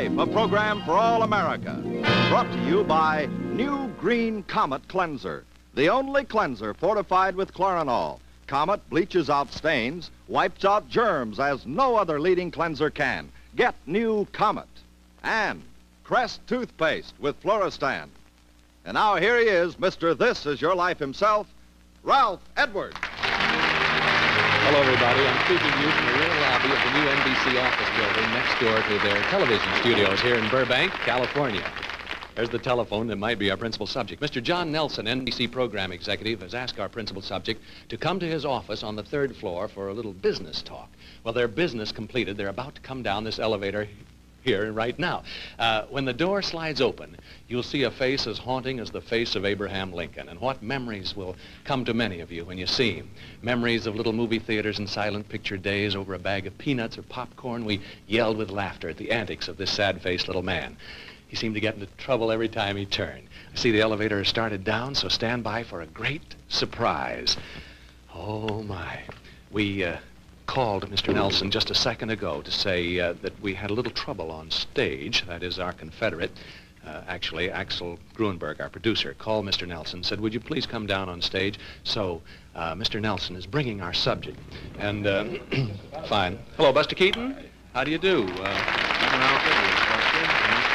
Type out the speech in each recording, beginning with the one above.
Life, a program for all America. Brought to you by New Green Comet Cleanser, the only cleanser fortified with chlorinol. Comet bleaches out stains, wipes out germs as no other leading cleanser can. Get New Comet. And Crest toothpaste with Fluorestan. And now here he is, Mr. This Is Your Life himself, Ralph Edwards. Hello, everybody. I'm speaking to you from the rear lobby of the new NBC office building next door to their television studios here in Burbank, California. There's the telephone that might be our principal subject. Mr. John Nelson, NBC program executive, has asked our principal subject to come to his office on the 3rd floor for a little business talk. Well, their business completed, they're about to come down this elevator here right now. When the door slides open, you'll see a face as haunting as the face of Abraham Lincoln. And what memories will come to many of you when you see him? Memories of little movie theaters and silent picture days over a bag of peanuts or popcorn. We yelled with laughter at the antics of this sad-faced little man. He seemed to get into trouble every time he turned. I see the elevator has started down, so stand by for a great surprise. Oh, my. We called Mr. Nelson just a second ago to say that we had a little trouble on stage. That is, our Confederate, actually, Axel Gruenberg, our producer, called Mr. Nelson, said, would you please come down on stage? So Mr. Nelson is bringing our subject. And, fine. Hello, Buster Keaton. How do you do?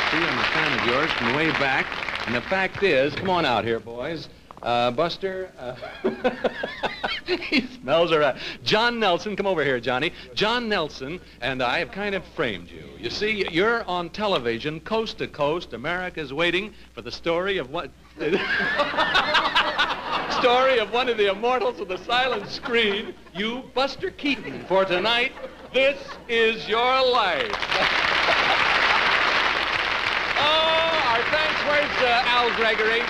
See, I'm a fan of yours from way back. And the fact is, come on out here, boys. Buster, he smells all right. John Nelson, come over here, Johnny. John Nelson and I have kind of framed you. You see, you're on television, coast to coast. America's waiting for the story of what... story of one of the immortals of the silent screen, you, Buster Keaton. For tonight, this is your life. Oh, our thanks. Where's Al Gregory?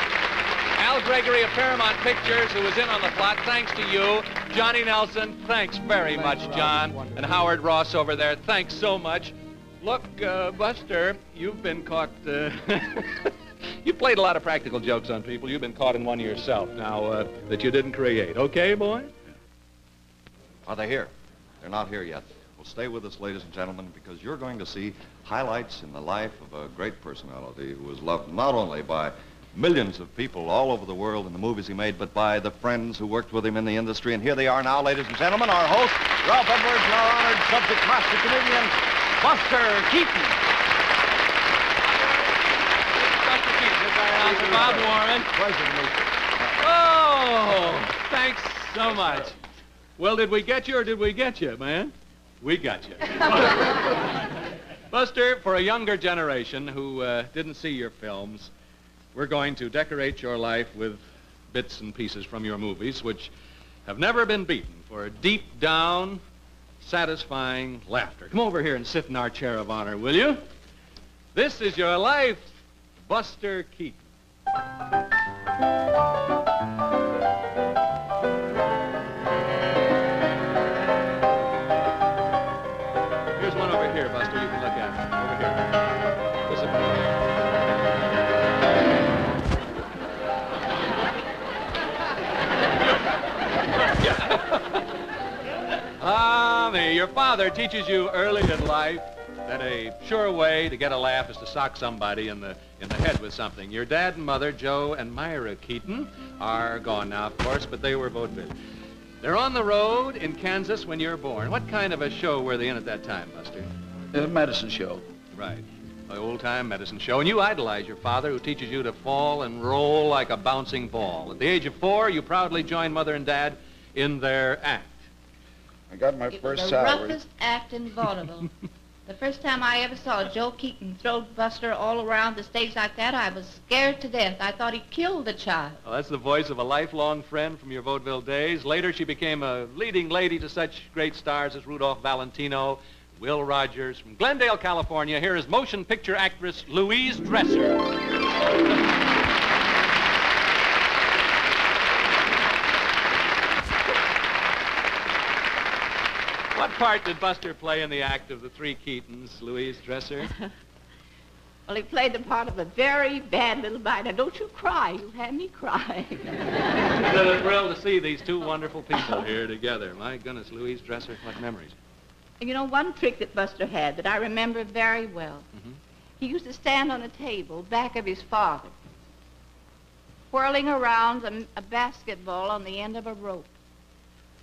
Al Gregory of Paramount Pictures, who was in on the plot. Thanks to you. Johnny Nelson, thanks very much, John. And Howard Ross over there, thanks so much. Look, Buster, you've been caught... you played a lot of practical jokes on people. You've been caught in one yourself now that you didn't create. Okay, boy? Are they here? They're not here yet. Well, stay with us, ladies and gentlemen, because you're going to see highlights in the life of a great personality who was loved not only by millions of people all over the world in the movies he made, but by the friends who worked with him in the industry. And here they are now, ladies and gentlemen, our host, Ralph Edwards, and our honored subject master comedian, Buster Keaton. Buster Keaton, this is our announcer, Bob Warren. Pleasure to meet you. Oh, thanks so much. Well, did we get you or did we get you, man? We got you. Buster, for a younger generation who didn't see your films, we're going to decorate your life with bits and pieces from your movies, which have never been beaten for deep down, satisfying laughter. Come over here and sit in our chair of honor, will you? This is your life, Buster Keaton. Here's one over here, Buster, you can look at. Over here. Listen. Your father teaches you early in life that a sure way to get a laugh is to sock somebody in the head with something. Your dad and mother, Joe and Myra Keaton, are gone now, of course, but they were vaudeville. They're on the road in Kansas when you're born. What kind of a show were they in at that time, Buster? A medicine show. Right. An old-time medicine show. And you idolize your father, who teaches you to fall and roll like a bouncing ball. At the age of 4, you proudly joined Mother and Dad in their act. I got my first salary. It was the roughest act in vaudeville. The first time I ever saw Joe Keaton throw Buster all around the stage like that, I was scared to death. I thought he killed the child. Well, that's the voice of a lifelong friend from your vaudeville days. Later, she became a leading lady to such great stars as Rudolph Valentino, Will Rogers. From Glendale, California, here is motion picture actress Louise Dresser. What part did Buster play in the act of the three Keatons, Louise Dresser? Well, he played the part of a very bad little boy. Now, don't you cry. You had me cry. It's a thrill to see these two wonderful people here together. My goodness, Louise Dresser, what memories. You know, one trick that Buster had that I remember very well. He used to stand on a table back of his father, whirling around a basketball on the end of a rope,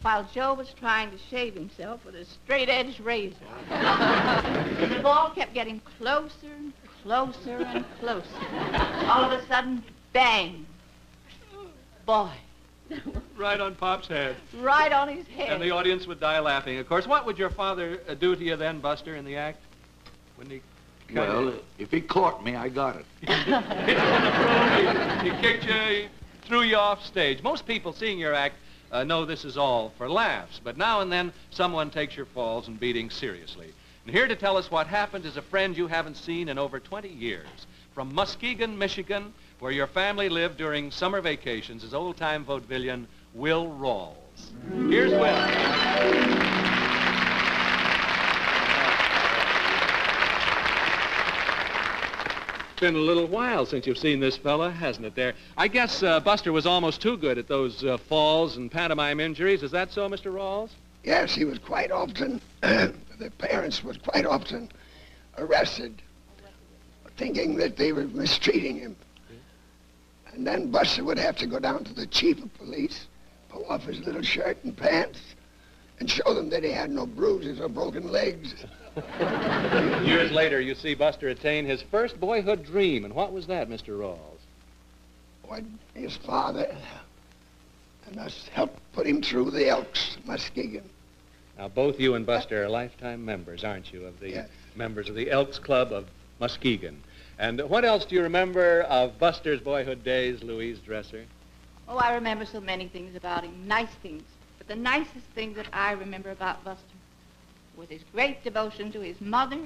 while Joe was trying to shave himself with a straight-edge razor. The ball kept getting closer and closer and closer. All of a sudden, bang. Boy. Right on Pop's head. Right on his head. And the audience would die laughing. Of course, what would your father do to you then, Buster, in the act? Wouldn't he? Well, if he caught me, I got it. He kicked you, he threw you off stage. Most people seeing your act know this is all for laughs, but now and then someone takes your falls and beatings seriously. And here to tell us what happened is a friend you haven't seen in over 20 years. From Muskegon, Michigan, where your family lived during summer vacations, is old-time vaudevillian Will Rawls. Here's Will. It's been a little while since you've seen this fella, hasn't it there? I guess Buster was almost too good at those falls and pantomime injuries. Is that so, Mr. Rawls? Yes, he was quite often, the parents were quite often arrested, thinking that they were mistreating him. And then Buster would have to go down to the chief of police, pull off his little shirt and pants, and show them that he had no bruises or broken legs. Years later, you see Buster attain his first boyhood dream. And what was that, Mr. Rawls? When his father and us helped put him through the Elks, Muskegon. Now, both you and Buster are lifetime members, aren't you, of the Yes. members of the Elks Club of Muskegon. And what else do you remember of Buster's boyhood days, Louise Dresser? Oh, I remember so many things about him, nice things. But the nicest thing that I remember about Buster was his great devotion to his mother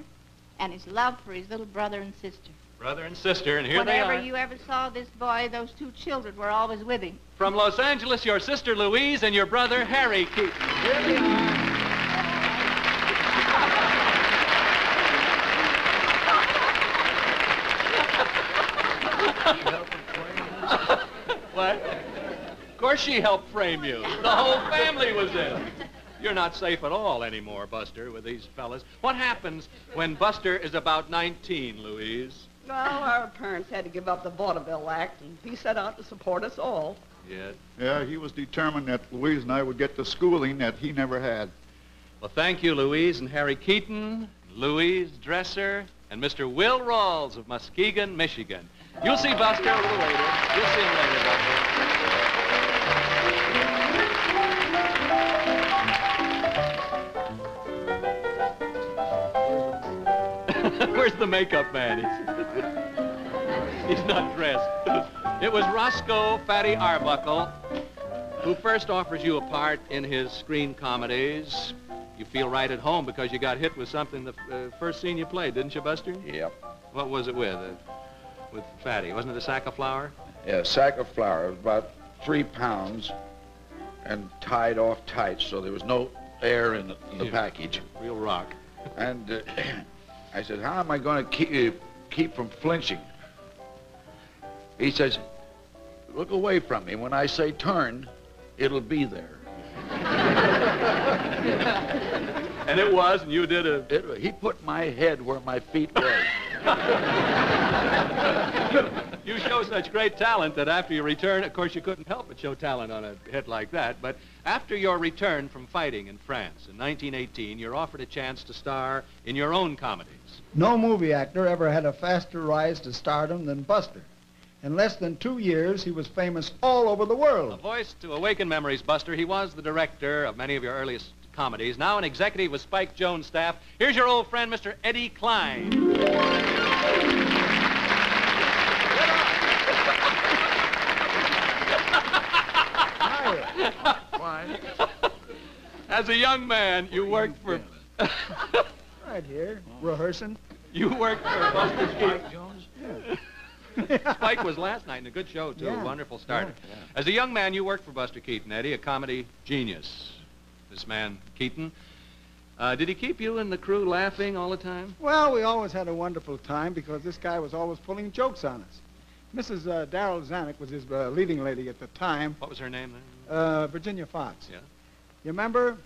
and his love for his little brother and sister. Brother and sister, and here they Whenever are. you ever saw this boy, those two children were always with him. From Los Angeles, your sister Louise and your brother Harry Keaton. Here they are. What? Of course she helped frame you. The whole family was in. You're not safe at all anymore, Buster, with these fellas. What happens when Buster is about 19, Louise? Well, our parents had to give up the vaudeville act, and he set out to support us all. Yeah. Yeah, he was determined that Louise and I would get the schooling that he never had. Well, thank you, Louise and Harry Keaton, Louise Dresser, and Mr. Will Rawls of Muskegon, Michigan. You'll see Buster a little later. You'll see him later, Buster. Where's the makeup man? He's not dressed. It was Roscoe Fatty Arbuckle who first offers you a part in his screen comedies. You feel right at home because you got hit with something the first scene you played, didn't you, Buster? Yep. What was it with? With Fatty? Wasn't it a sack of flour? Yeah, a sack of flour, about 3 pounds, and tied off tight, so there was no air in the package. Real rock. And I said, how am I going to keep from flinching? He says, look away from me. When I say turn, it'll be there. And it was, and you did He put my head where my feet were. You show such great talent that after your return, of course, you couldn't help but show talent on a hit like that. But after your return from fighting in France in 1918, you're offered a chance to star in your own comedies. No movie actor ever had a faster rise to stardom than Buster. In less than 2 years, he was famous all over the A world. voice to awaken memories, Buster. He was the director of many of your earliest comedies. Now an executive with Spike Jones' staff. Here's your old friend, Mr. Eddie Klein. Why? As a young man, you worked for... Right here, rehearsing. You worked for Buster Keaton. Jones? Spike was last night in a good show, too. Yeah. A wonderful starter. Yeah. As a young man, you worked for Buster Keaton, Eddie, a comedy genius. This man, Keaton. Did he keep you and the crew laughing all the time? Well, we always had a wonderful time because this guy was always pulling jokes on us. Mrs. Darrell Zanuck was his leading lady at the time. What was her name then? Virginia Fox. Yeah. You remember?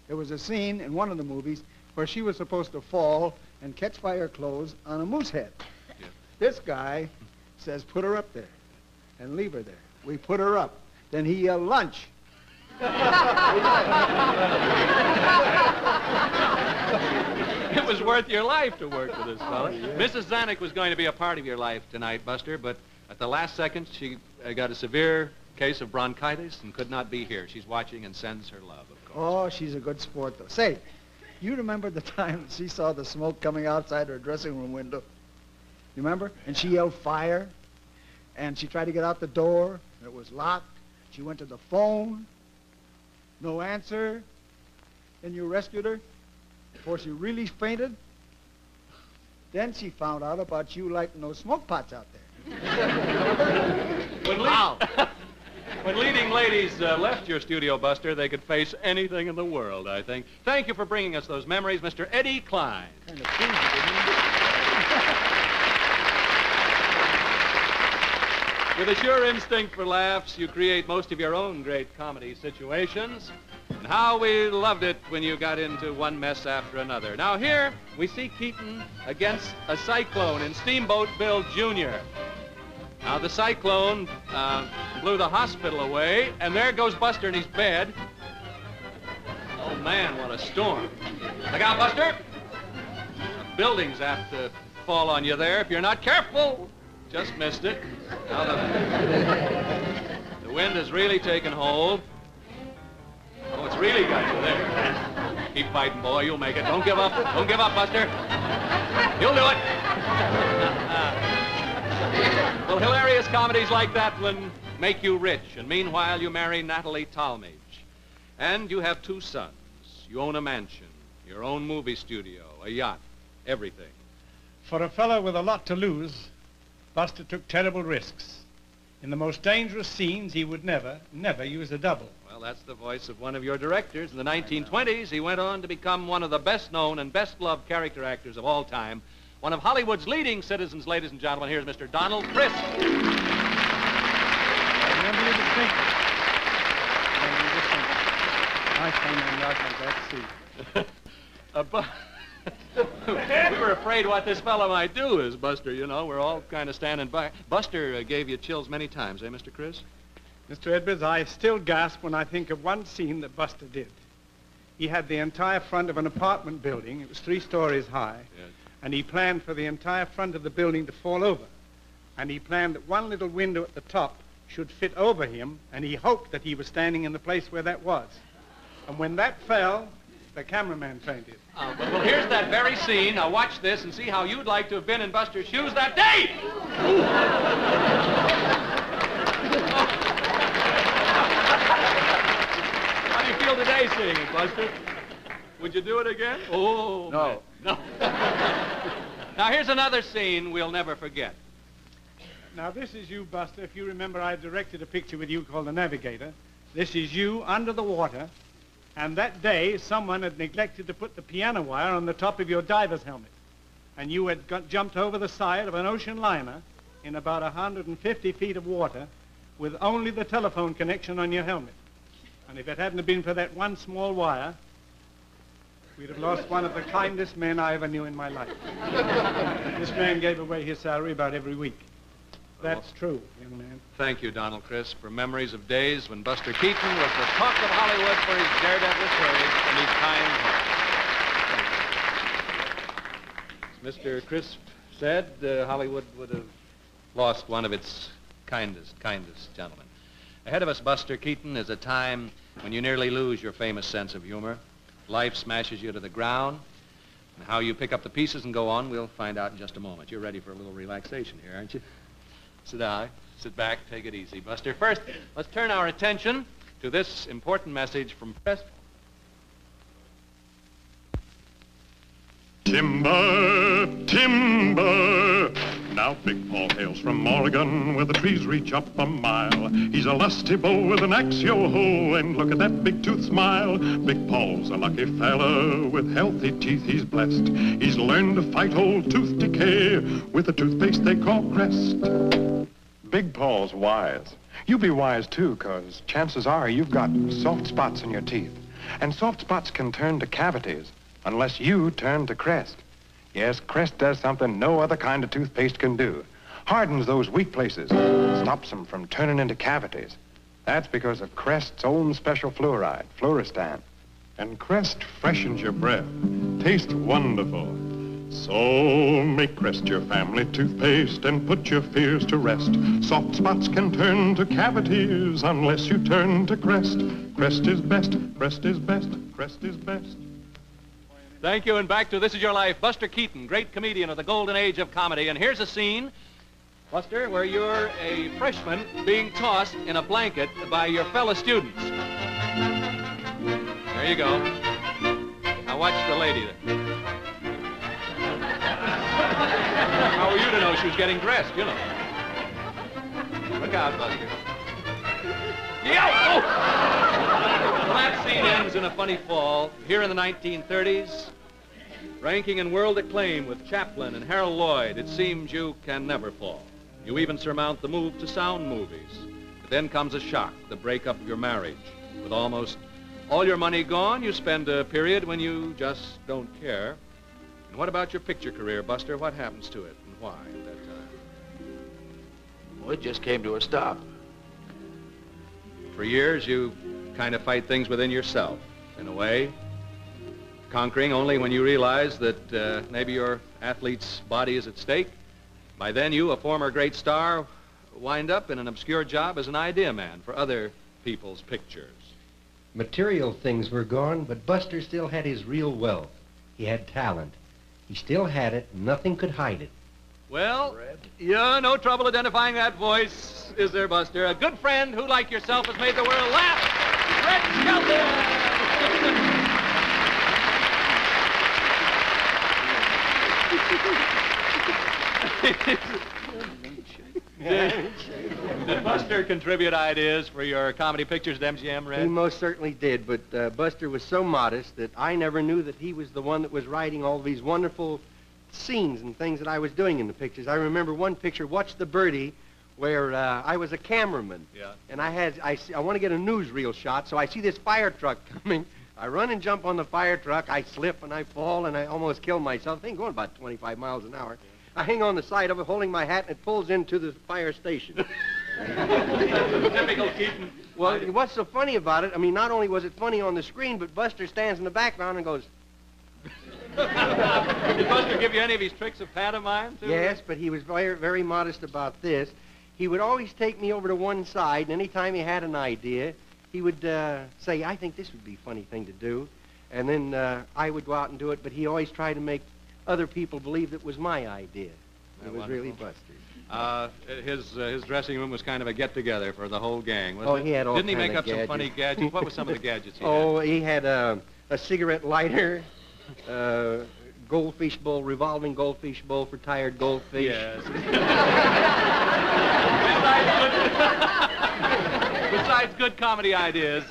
There was a scene in one of the movies where she was supposed to fall and catch fire clothes on a moose head. Yeah. This guy says, put her up there and leave her there. We put her up. Then he yelled, lunch. It was worth your life to work with this fella. Yeah. Mrs. Zanuck was going to be a part of your life tonight, Buster, but at the last second, she got a severe case of bronchitis and could not be here. She's watching and sends her love, of course. Oh, she's a good sport, though. Say, you remember the time she saw the smoke coming outside her dressing room window? You remember? And she yelled fire, and she tried to get out the door, and it was locked. She went to the phone, no answer. Then you rescued her before she really fainted. Then she found out about you lighting those smoke pots out there. When leading ladies left your studio, Buster, they could face anything in the world, I think. Thank you for bringing us those memories, Mr. Eddie Klein. Kind of crazy, didn't you? With a sure instinct for laughs, you create most of your own great comedy situations. And how we loved it when you got into one mess after another. Now here, we see Keaton against a cyclone in Steamboat Bill Jr. Now the cyclone blew the hospital away, and there goes Buster in his bed. Oh man, what a storm. Look out, Buster. The building's apt to fall on you there if you're not careful. Just missed it. Now the wind has really taken hold. Oh, it's really got you there. Keep fighting, boy. You'll make it. Don't give up. Don't give up, Buster. You'll do it. Well, hilarious comedies like that one make you rich, and meanwhile you marry Natalie Talmadge. And you have 2 sons. You own a mansion, your own movie studio, a yacht, everything. For a fellow with a lot to lose, Buster took terrible risks. In the most dangerous scenes, he would never use a double. Well, that's the voice of one of your directors. In the 1920s, he went on to become one of the best-known and best-loved character actors of all time. One of Hollywood's leading citizens, ladies and gentlemen. Here's Mr. Donald Crisp. I remember you distinctly. Nice young man, We were afraid what this fellow might do is Buster, you know. We're all kind of standing by. Buster gave you chills many times, eh, Mr. Chris? Mr. Edwards, I still gasp when I think of one scene that Buster did. He had the entire front of an apartment building. It was 3 stories high. Yes. And he planned for the entire front of the building to fall over. And he planned that one little window at the top should fit over him, and he hoped that he was standing in the place where that was. And when that fell, the cameraman fainted. Well, here's that very scene. Now watch this and see how you'd like to have been in Buster's shoes that day. How do you feel today seeing it, Buster? Would you do it again? Oh, No. man. No. Now here's another scene we'll never forget. Now, this is you, Buster. If you remember, I directed a picture with you called The Navigator. This is you under the water. And that day, someone had neglected to put the piano wire on the top of your diver's helmet. And you had jumped over the side of an ocean liner in about 150 feet of water with only the telephone connection on your helmet. And if it hadn't been for that one small wire, we'd have lost one of the kindest men I ever knew in my life. This man gave away his salary about every week. That's true, young man. Thank you, Donald Crisp, for memories of days when Buster Keaton was the talk of Hollywood for his daredevil courage and his kind heart. As Mr. Crisp said, Hollywood would have lost one of its kindest gentlemen. Ahead of us, Buster Keaton, is a time when you nearly lose your famous sense of humor. Life smashes you to the ground. And how you pick up the pieces and go on, we'll find out in just a moment. You're ready for a little relaxation here, aren't you? Sit down. Sit back. Take it easy, Buster. First, let's turn our attention to this important message from Press. Timber, timber. Now Big Paul hails from Oregon, where the trees reach up a mile. He's a lusty bull with an axe, yo-ho, and look at that big tooth smile. Big Paul's a lucky fella, with healthy teeth he's blessed. He's learned to fight old tooth decay with a toothpaste they call Crest. Big Paul's wise. You be wise, too, 'cause chances are you've got soft spots in your teeth. And soft spots can turn to cavities unless you turn to Crest. Yes, Crest does something no other kind of toothpaste can do. Hardens those weak places, stops them from turning into cavities. That's because of Crest's own special fluoride, Fluoristan. And Crest freshens your breath. Tastes wonderful. So make Crest your family toothpaste and put your fears to rest. Soft spots can turn to cavities unless you turn to Crest. Crest is best, Crest is best, Crest is best. Thank you, and back to This Is Your Life. Buster Keaton, great comedian of the golden age of comedy. And here's a scene, Buster, where you're a freshman being tossed in a blanket by your fellow students. There you go. Now watch the lady there. How were you to know she was getting dressed, you know? Look out, Buster. Yeah! Oh! Well, that scene ends in a funny fall. Here in the 1930s, ranking in world acclaim with Chaplin and Harold Lloyd, it seems you can never fall. You even surmount the move to sound movies. But then comes a shock, the breakup of your marriage. With almost all your money gone, you spend a period when you just don't care. And what about your picture career, Buster? What happens to it and why at that time? Well, it just came to a stop. For years, you kind of fight things within yourself, in a way, conquering only when you realize that maybe your athlete's body is at stake. By then, you, a former great star, wind up in an obscure job as an idea man for other people's pictures. Material things were gone, but Buster still had his real wealth. He had talent. He still had it. Nothing could hide it. Well, yeah, no trouble identifying that voice, is there, Buster? A good friend who, like yourself, has made the world laugh. Red Skelton! Did Buster contribute ideas for your comedy pictures at MGM, Red? He most certainly did, but Buster was so modest that I never knew that he was the one that was writing all these wonderful scenes and things that I was doing in the pictures. I remember one picture, Watch the Birdie, where I was a cameraman. Yeah. And I want to get a newsreel shot, so I see this fire truck coming. I run and jump on the fire truck. I slip and I fall and I almost kill myself. I think going about 25 miles an hour. I hang on the side of it, holding my hat, and it pulls into the fire station. Typical Keaton. Well, what's so funny about it, I mean, not only was it funny on the screen, but Buster stands in the background and goes... Did Buster give you any of his tricks of pantomime, too? Yes, but he was very, very modest about this. He would always take me over to one side, and any time he had an idea, he would say, I think this would be a funny thing to do. And then I would go out and do it, but he always tried to make other people believe it was my idea. It was really Buster's. His dressing room was kind of a get-together for the whole gang, wasn't it? He had all Didn't he kind make of up some funny gadgets? What were some of the gadgets he had? Oh, he had a cigarette lighter, goldfish bowl, revolving goldfish bowl for tired goldfish. Yes. Besides good comedy ideas,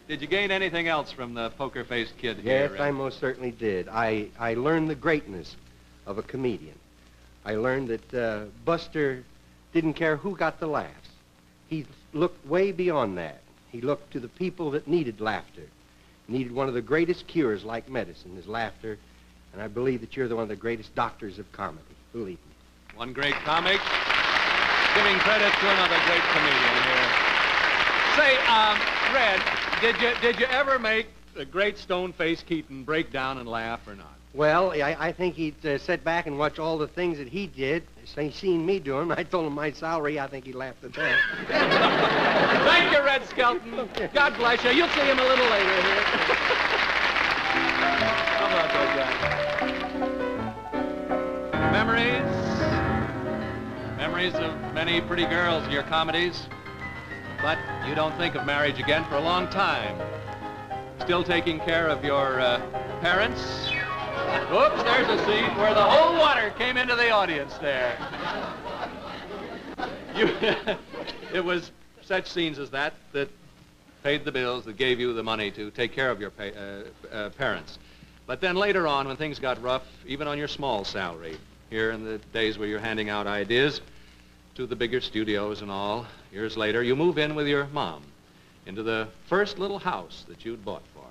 did you gain anything else from the poker-faced kid here? Yes, I most certainly did. I learned the greatness of a comedian. I learned that Buster didn't care who got the laughs. He looked way beyond that. He looked to the people that needed laughter. Needed one of the greatest cures like medicine is laughter. And I believe that you're one of the greatest doctors of comedy. Believe me. One great comic, giving credit to another great comedian here. Say, Red, did you ever make the great stone-faced Keaton break down and laugh or not? Well, I think he'd sit back and watch all the things that he did. He seen me do them. I told him my salary. I think he laughed at that. Thank you, Red Skelton. God bless you. You'll see him a little later here. How about that, guy? Memories of many pretty girls in your comedies. But you don't think of marriage again for a long time. Still taking care of your parents. Whoops, there's a scene where the whole water came into the audience there. It was such scenes as that that paid the bills, that gave you the money to take care of your parents. But then later on, when things got rough, even on your small salary, here in the days where you're handing out ideas to the bigger studios and all, years later, you move in with your mom into the first little house that you'd bought for her.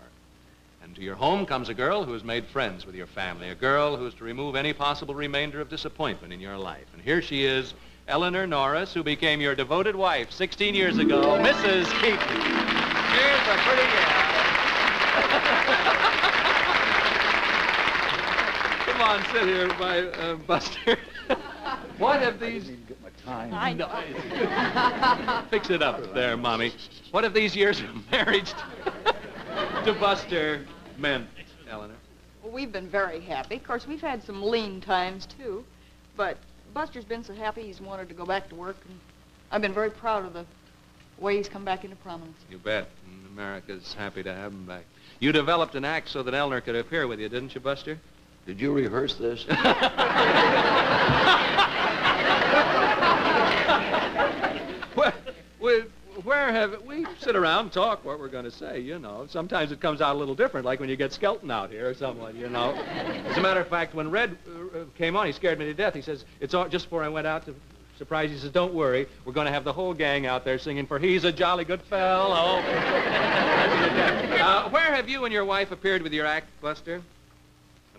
And to your home comes a girl who has made friends with your family, a girl who is to remove any possible remainder of disappointment in your life. And here she is, Eleanor Norris, who became your devoted wife 16 years ago, Mrs. Keaton. Here's a pretty gal. Come on, sit here, my Buster. What have these... I know. Fix it up there, Mommy. What have these years of marriage to Buster meant, Eleanor? Well, we've been very happy. Of course, we've had some lean times, too. But Buster's been so happy he's wanted to go back to work, and I've been very proud of the way he's come back into prominence. You bet. And America's happy to have him back. You developed an act so that Eleanor could appear with you, didn't you, Buster? Did you rehearse this? Where have we sit around and talk what we're going to say, you know. Sometimes it comes out a little different, like when you get Skelton out here or someone, you know. As a matter of fact, when Red came on, he scared me to death. He says, it's all, just before I went out to surprise, he says, don't worry, we're going to have the whole gang out there singing for He's a Jolly Good Fellow. Where have you and your wife appeared with your act, Buster?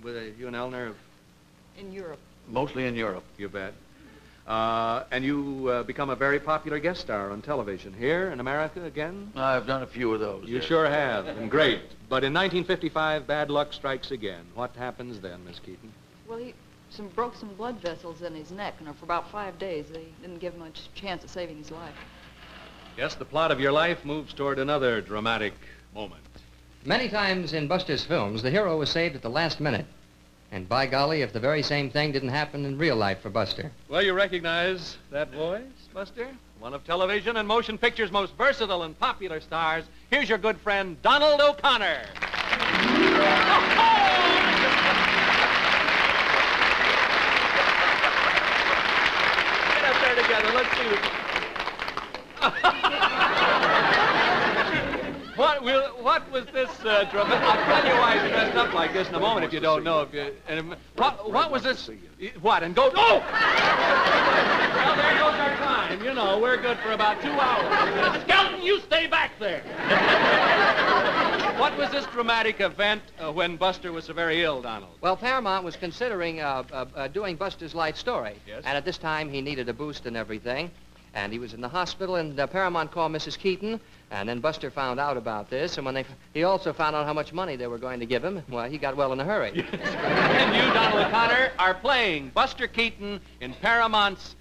With you and Eleanor? In Europe. Mostly in Europe. You bet. And you become a very popular guest star on television. Here in America again? I've done a few of those. You yes. sure have, and great. But in 1955, bad luck strikes again. What happens then, Miss Keaton? Well, he broke some blood vessels in his neck, and for about 5 days, they didn't give him much chance of saving his life. Yes, the plot of your life moves toward another dramatic moment. Many times in Buster's films, the hero was saved at the last minute. And by golly, if the very same thing didn't happen in real life for Buster. Well, you recognize that voice, Buster? One of television and motion pictures' most versatile and popular stars. Here's your good friend, Donald O'Connor. Get up there together. Let's see. What was this dramatic? I'll tell you why he's dressed up like this in a moment if you don't know. What was this? What? And go. Oh! Well, there goes our time. You know, we're good for about 2 hours. Skelton, you stay back there. What was this dramatic event when Buster was so very ill, Donald? Well, Paramount was considering doing Buster's life story. Yes. And at this time, he needed a boost and everything. And he was in the hospital, and Paramount called Mrs. Keaton, and then Buster found out about this, and when he also found out how much money they were going to give him, well, he got well in a hurry. And you, Donald O'Connor, are playing Buster Keaton in Paramount's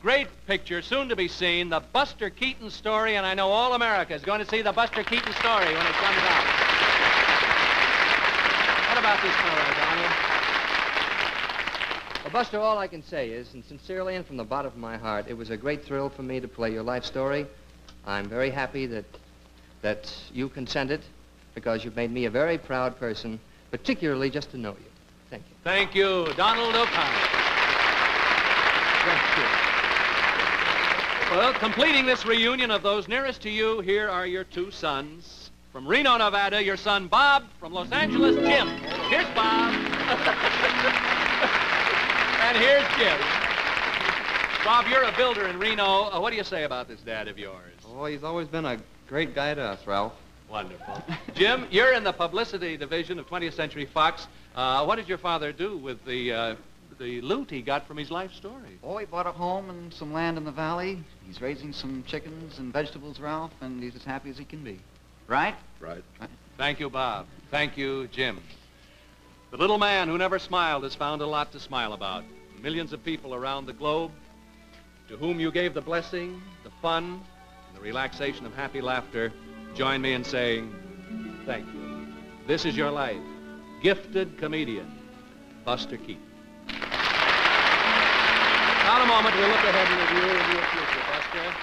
great picture, soon to be seen, The Buster Keaton Story, and I know all America is going to see The Buster Keaton Story when it comes out. What about this story, Donald? Well, Buster, all I can say is, and sincerely and from the bottom of my heart, it was a great thrill for me to play your life story. I'm very happy that you consented, because you've made me a very proud person, particularly just to know you. Thank you. Thank you, Donald O'Connor. Thank you. Well, completing this reunion of those nearest to you, here are your 2 sons. From Reno, Nevada, your son Bob. From Los Angeles, Jim. Here's Bob. And here's Jim. Bob, you're a builder in Reno. What do you say about this dad of yours? Oh, he's always been a great guy to us, Ralph. Wonderful. Jim, you're in the publicity division of 20th Century Fox. What did your father do with the loot he got from his life story? Oh, he bought a home and some land in the valley. He's raising some chickens and vegetables, Ralph, and he's as happy as he can be. Right? Right. Thank you, Bob. Thank you, Jim. The little man who never smiled has found a lot to smile about. Millions of people around the globe to whom you gave the blessing, the fun, and the relaxation of happy laughter, join me in saying thank you. This is your life. Gifted comedian, Buster Keaton. Now, in a moment, we'll look ahead and review your future, Buster.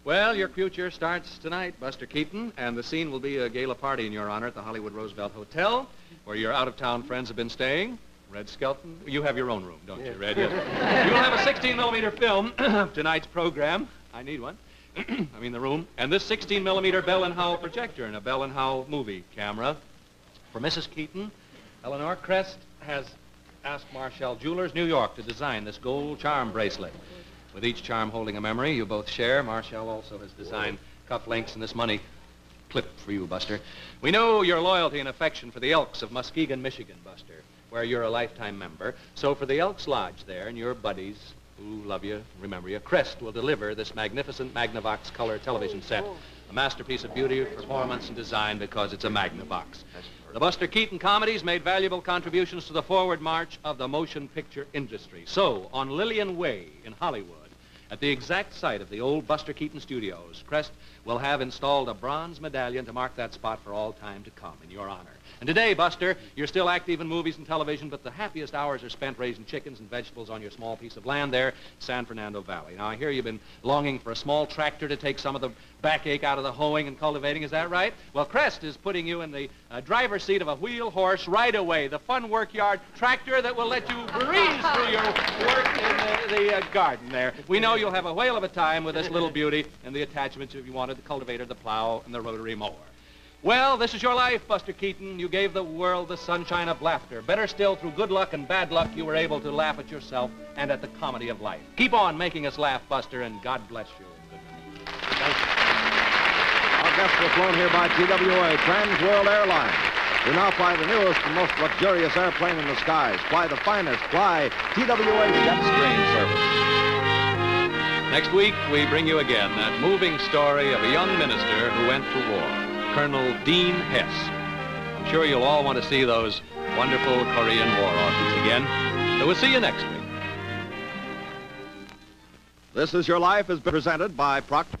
Well, your future starts tonight, Buster Keaton, and the scene will be a gala party in your honor at the Hollywood Roosevelt Hotel, where your out-of-town friends have been staying. Red Skelton, you have your own room, don't you, Red? Yes. You'll have a 16-millimeter film of tonight's program. I need one. I mean the room. And this 16-millimeter Bell & Howell projector and a Bell & Howell movie camera. For Mrs. Keaton, Eleanor Crest has asked Marshall Jewelers, New York, to design this gold charm bracelet. With each charm holding a memory you both share, Marshall also has designed cufflinks and this money clip for you, Buster. We know your loyalty and affection for the Elks of Muskegon, Michigan, Buster, where you're a lifetime member. So for the Elks Lodge there and your buddies who love you, remember you, Crest will deliver this magnificent Magnavox color television set. A masterpiece of beauty, performance, and design because it's a Magnavox. The Buster Keaton comedies made valuable contributions to the forward march of the motion picture industry. So, on Lillian Way in Hollywood, at the exact site of the old Buster Keaton studios, Crest will have installed a bronze medallion to mark that spot for all time to come in your honor. And today, Buster, you're still active in movies and television, but the happiest hours are spent raising chickens and vegetables on your small piece of land there, San Fernando Valley. Now, I hear you've been longing for a small tractor to take some of the backache out of the hoeing and cultivating. Is that right? Well, Crest is putting you in the driver's seat of a wheel horse right away, the fun workyard tractor that will let you breeze through your work in the garden there. We know you'll have a whale of a time with this little beauty and the attachments if you wanted the cultivator, the plow, and the rotary mower. Well, this is your life, Buster Keaton. You gave the world the sunshine of laughter. Better still, through good luck and bad luck, you were able to laugh at yourself and at the comedy of life. Keep on making us laugh, Buster, and God bless you. Good night. Thank you. Our guests were flown here by TWA, Trans World Airlines. You now fly the newest and most luxurious airplane in the skies. Fly the finest. Fly TWA Jetstream service. Next week, we bring you again that moving story of a young minister who went to war. Colonel Dean Hess. I'm sure you'll all want to see those wonderful Korean War orphans again. So we'll see you next week. This Is Your Life has been presented by Procter.